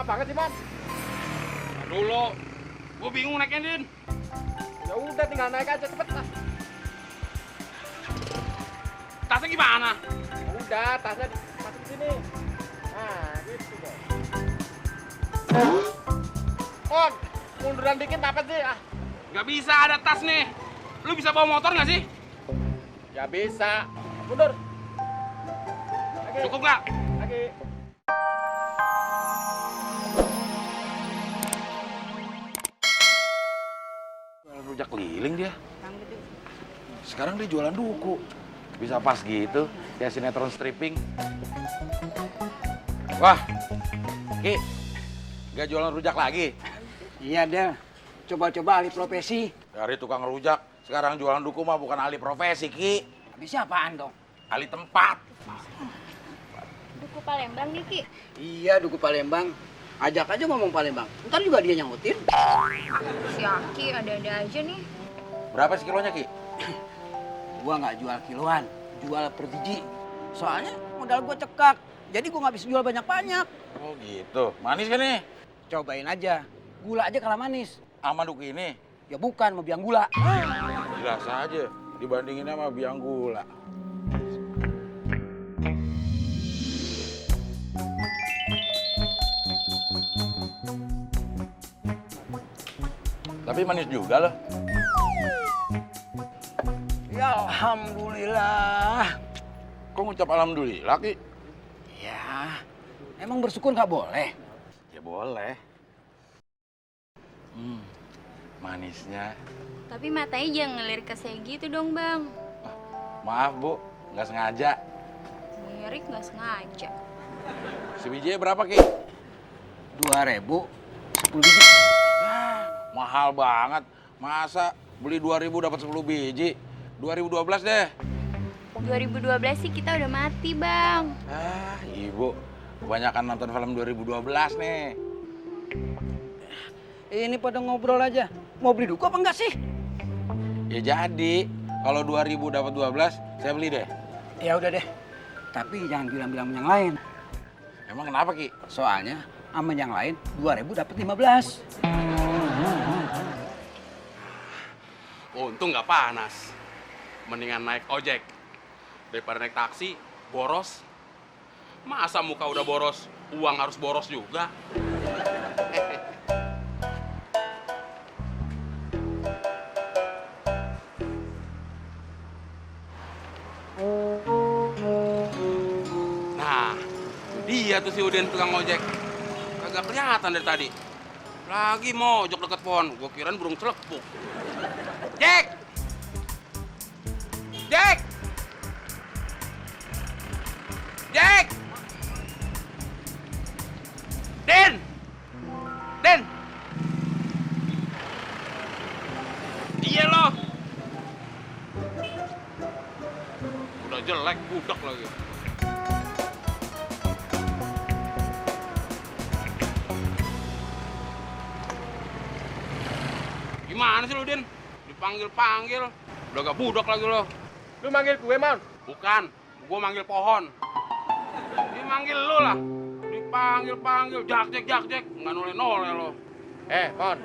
banget sih, Mon? Aduh lo, gue bingung naiknya, Din. Ya udah tinggal naik aja cepet lah. Tasnya gimana? Udah, tasnya masuk sini. Nah, gitu dong. Mon, munduran dikit apa sih? Ah, Gak bisa ada tas nih. Lu bisa bawa motor gak sih? ya bisa. Mundur. Lagi. Cukup gak? Lagi. Jualan rujak keliling dia. Sekarang dia jualan duku. Bisa pas gitu, kayak sinetron stripping. Wah, Ki, gak jualan rujak lagi? Iya, Del. Coba-coba alih profesi. Dari tukang rujak, sekarang jualan duku mah bukan ahli profesi, Ki. Habis apaan dong? Ahli tempat. Duku Palembang nih, Ki. Iya, Duku Palembang. Ajak aja ngomong Palembang. Ntar juga dia nyautin. Si Aki ada-ada aja nih. Berapa sih kilonya, Ki? Gua nggak jual kiloan, jual per biji. Soalnya modal gua cekak. Jadi gua nggak bisa jual banyak-banyak. Oh gitu, manis kan nih? Cobain aja. Gula aja kalah manis. Sama duku ini? Ya bukan, mau biang gula. Jelas aja, dibandinginnya sama biang gula. Tapi manis juga loh. Ya alhamdulillah. Kok ngucap alhamdulillah, Ki? Ya, emang bersyukur nggak boleh? Ya boleh. Manisnya. Tapi matanya jangan ngelirik ke saya gitu dong, Bang. Maaf, Bu. Nggak sengaja. Ngelirik nggak sengaja. Si bijinya berapa, Ki? 2.000, 10 biji. Mahal banget. Masa beli 2.000 dapat 10 biji? 2012 deh. 2012 sih kita udah mati, Bang. Ah, Ibu. Kebanyakan nonton film 2012 nih. Ini pada ngobrol aja. Mau beli duku apa enggak sih? Ya jadi, kalau 2.000 dapat 12, saya beli deh. Ya udah deh. Tapi jangan bilang-bilang yang lain. Emang kenapa, Ki? Soalnya sama yang lain 2.000 dapat 15. Untung nggak panas. Mendingan naik ojek daripada naik taksi, boros. Masa muka udah boros, uang harus boros juga? Nah, itu dia tuh si Udin tukang ojek. Kagak kelihatan dari tadi. Lagi mojok deket pohon, gua kirain burung celepuk. Jack! Jack! Jack! Den! Den! Iya loh! Udah jelek, budak lagi. Gimana sih lu, Din? Dipanggil-panggil, udah gak budak lagi lo. Lu manggil gue, Mon? Bukan, gua manggil pohon. Dimanggil lu lah. Dipanggil-panggil, jak, nggak noleh-noleh lo. Mon.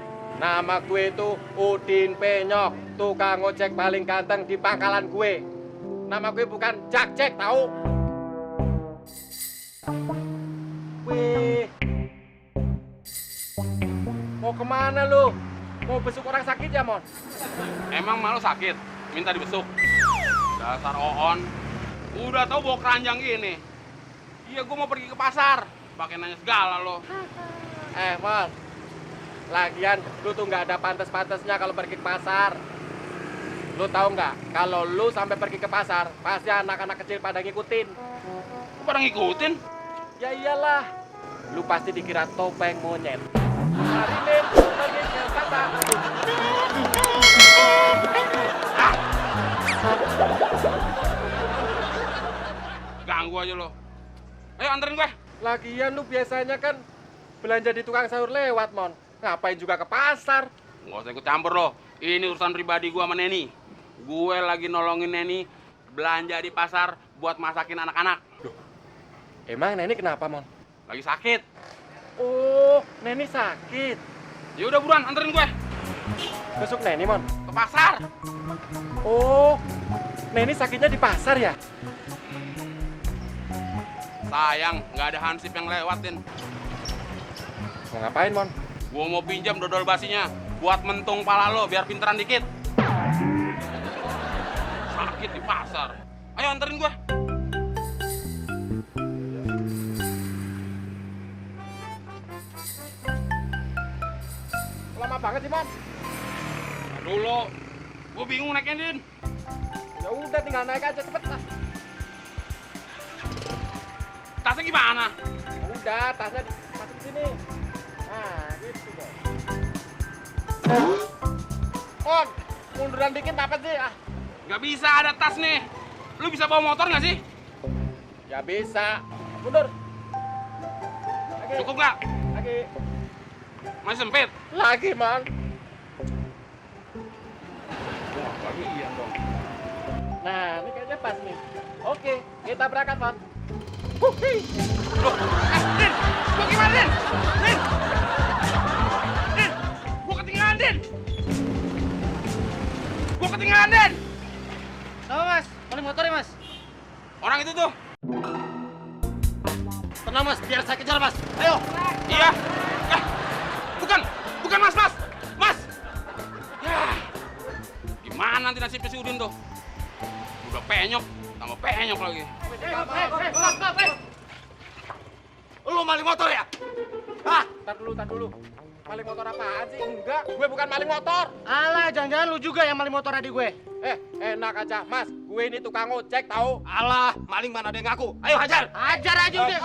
Nama gue itu Udin Penyok, tukang ojek paling ganteng di pangkalan gue. Nama gue bukan Jak tahu? Wih. Mau kemana lu? Mau besuk orang sakit ya, Mon? Emang malu sakit? Minta dibesuk? Dasar Oon. Udah tahu bawa keranjang gini. Iya, gua mau pergi ke pasar. Pakai nanya segala lo. Mon. Lagian, lu tuh nggak ada pantas-pantasnya kalau pergi ke pasar. Lu tahu nggak? Kalau lu sampai pergi ke pasar, pasti anak-anak kecil pada ngikutin. Kok pada ngikutin? Ya iyalah. Lu pasti dikira topeng monyet. Hari ini pergi ke pasar. Ganggu aja lo. Ayo anterin gue. Lagian lu biasanya kan belanja di tukang sayur lewat, Mon. Ngapain juga ke pasar? Nggak usah ikut campur lo. Ini urusan pribadi gua sama Neni. Gue lagi nolongin Neni belanja di pasar buat masakin anak-anak. Emang Neni kenapa, Mon? Lagi sakit. Oh, Neni sakit. Ya udah buruan, anterin gue Besok Neni, Mon. ke pasar. Oh, Neni sakitnya di pasar ya? Sayang, nggak ada hansip yang lewatin. Mau ngapain, Mon? Gue mau pinjam dodol basinya buat mentung pala lo biar pinteran dikit. Sakit di pasar. Ayo anterin gue. Lama banget sih, Mon. Dulu, gue bingung naiknya, Din. Ya udah, tinggal naik aja cepet lah. Tasnya gimana? Udah, tasnya masuk sini. Nah, gitu dong. Mon, munduran dikit apa sih? Ah, Nggak bisa ada tas nih. Lu bisa bawa motor nggak sih? ya bisa. Mundur. Lagi. Cukup nggak? Lagi. Masih sempit? Lagi, Mon. Iya dong. Nah, ini kayaknya pas nih. Oke, kita berangkat, Mon. Loh, Din! Gua gimana, Din? Din! Din! Gua ketinggalan, Din! Gua ketinggalan, Din! Sama mas, paling motor ya mas. Orang itu tuh. Tenang mas, biar saya kejar mas. Ayo. Iya. Eh, bukan Mas, Mas. Mas. Ya. Gimana nanti nasibnya si Udin tuh? Udah penyok, tambah penyok lagi. Lu maling motor ya? Hah? Tar dulu. Maling motor apaan sih? Enggak, gue bukan maling motor. Alah, jangan-jangan lu juga yang maling motor adik gue. Enak aja, Mas. Gue ini tukang ojek, tahu? Alah, maling mana ada yang ngaku. Ayo hajar. Hajar aja udah.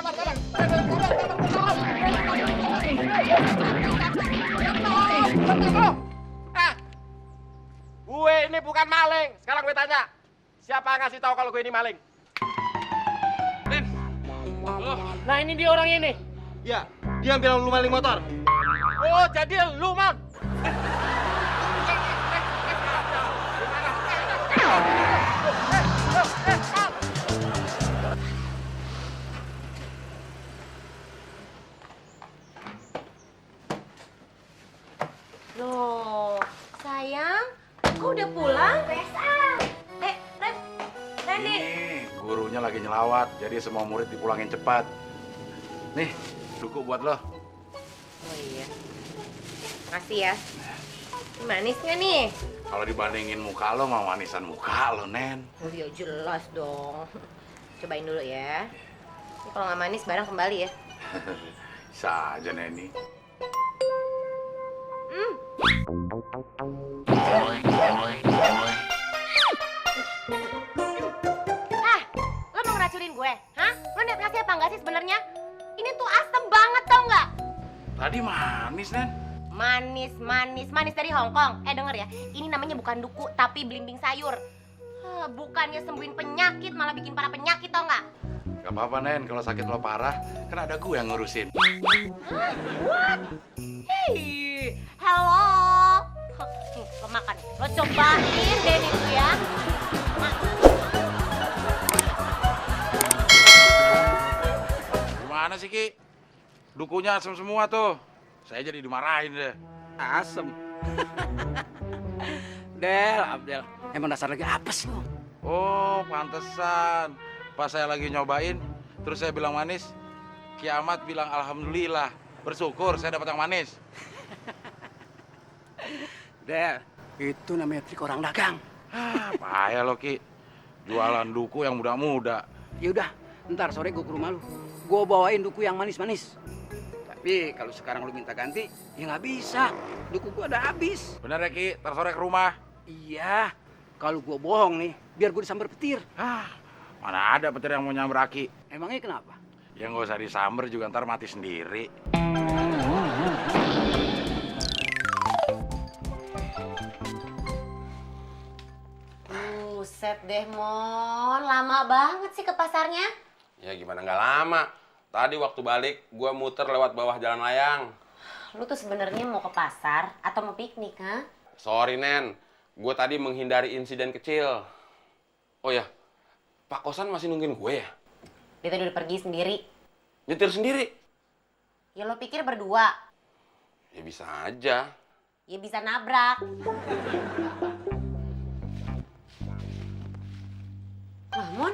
Gue ini bukan maling. Sekarang gue tanya, siapa yang ngasih tahu kalau gue ini maling? Din. Loh, Nah ini dia orang ini. Ya, dia yang bilang lu maling motor. Oh, jadi lu, Mon. Loh, sayang, kok udah pulang? Randy. Ini gurunya lagi nyelawat, jadi semua murid dipulangin cepat. Nih, duku buat lo. Oh iya. Makasih ya. Manis nggak nih? Kalau dibandingin muka lo sama manisan muka lo, Nen. Oh iya jelas dong. Cobain dulu ya. Ini kalau nggak manis barang kembali ya. Bisa aja, Neni. Ah, lo mau ngeracunin gue? Hah? Lo niat ngasih apa nggak sih sebenarnya? Ini tuh asem banget tau nggak? Tadi manis, Nen. Manis dari Hongkong. Denger ya, ini namanya bukan duku tapi belimbing sayur. Bukannya sembuhin penyakit malah bikin para penyakit tau nggak? Gak apa-apa, Nen. Kalau sakit lo parah, kan ada gue yang ngurusin. What? Hey, hello. Nih, lo makan. Lo cobain deh itu ya. Gimana sih, Ki? Dukunya asem semua tuh. Saya jadi dimarahin deh. Asem. Abdel. Emang dasar lagi apes lu. Oh, pantesan. Pas saya lagi nyobain, terus saya bilang manis. Kiamat bilang alhamdulillah. Bersyukur saya dapat yang manis. Del, itu namanya trik orang dagang. Payah lo, Ki. Jualan duku yang muda-muda. Ya udah, ntar sore gue ke rumah lu. Gue bawain duku yang manis-manis. Tapi kalau sekarang lu minta ganti, ya nggak bisa. Duku gue udah habis. Bener ya, Ki? Ntar sore ke rumah. Iya, kalau gue bohong nih, biar gue disambar petir. Mana ada petir yang mau nyamber Aki? Emangnya kenapa? Ya nggak usah disamber juga ntar mati sendiri. Buset deh, Mon. Lama banget sih ke pasarnya. ya gimana nggak lama. Tadi waktu balik, gue muter lewat bawah jalan layang. Lu tuh sebenarnya mau ke pasar atau mau piknik, ha? Sorry, Nen. Gue tadi menghindari insiden kecil. Oh ya, Pak Kosan masih nungguin gue ya? Dia tadi udah pergi sendiri. Nyetir sendiri? Ya lo pikir berdua? Ya bisa aja. Ya bisa nabrak. Lah, Mon,